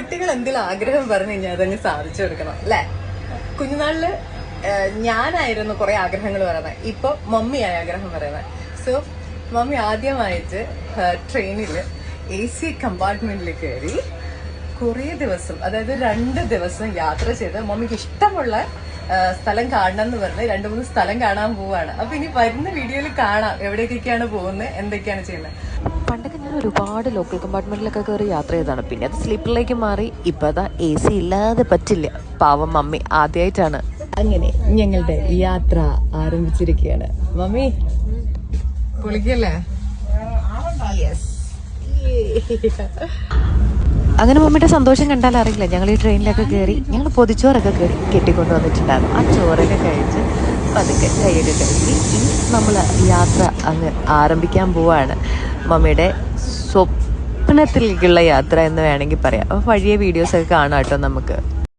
കുട്ടികൾ എന്തെങ്കിലും ആഗ്രഹം പറഞ്ഞു കഴിഞ്ഞാൽ അതങ്ങ് സാധിച്ചു കൊടുക്കണം അല്ലെ? കുഞ്ഞുനാളില് ഞാനായിരുന്നു കുറെ ആഗ്രഹങ്ങൾ പറയുന്നത്, ഇപ്പൊ മമ്മിയായ ആഗ്രഹം പറയുന്നത്. സോ മമ്മി ആദ്യമായിട്ട് ട്രെയിനില് AC കമ്പാർട്ട്മെന്റിൽ കയറി കുറേ ദിവസം, അതായത് 2 ദിവസം യാത്ര ചെയ്ത് മമ്മിക്ക് ഇഷ്ടമുള്ള സ്ഥലം കാണണം എന്ന് പറഞ്ഞ് 2-3 സ്ഥലം കാണാൻ പോവാണ്. അപ്പൊ ഇനി വരുന്ന വീഡിയോയിൽ കാണാം എവിടേക്കൊക്കെയാണ് പോകുന്നത്, എന്തൊക്കെയാണ് ചെയ്യുന്നത്. പണ്ടൊക്കെ ഞാൻ ഒരുപാട് ലോക്കൽ കമ്പാർട്ട്മെന്റിലൊക്കെ കയറി യാത്ര ചെയ്താണ്. പിന്നെ അത് സ്ലീപ്പറിലേക്ക് മാറി. ഇപ്പൊ അതാ AC ഇല്ലാതെ പറ്റില്ല. പാവം മമ്മി ആദ്യമായിട്ടാണ്. അങ്ങനെ ഞങ്ങളുടെ യാത്ര ആരംഭിച്ചിരിക്കുകയാണ്. മമ്മി പൊളിക്കല്ലേ? അങ്ങനെ മമ്മിയുടെ സന്തോഷം കണ്ടാൽ അറിയില്ല. ഞങ്ങൾ ഈ ട്രെയിനിലൊക്കെ കയറി ഞങ്ങൾ പൊതിച്ചോറൊക്കെ കയറി കെട്ടിക്കൊണ്ട് വന്നിട്ടുണ്ടായിരുന്നു. ആ ചോറൊക്കെ കഴിച്ച് പതുക്കെ കൈയൊക്കെ കഴുകി ഇനി നമ്മൾ യാത്ര അങ്ങ് ആരംഭിക്കാൻ പോവാണ്. മമ്മിയുടെ സ്വപ്നത്തിലേക്കുള്ള യാത്ര എന്ന് വേണമെങ്കിൽ പറയാം. അപ്പോൾ പഴയ വീഡിയോസൊക്കെ കാണാം കേട്ടോ നമുക്ക്.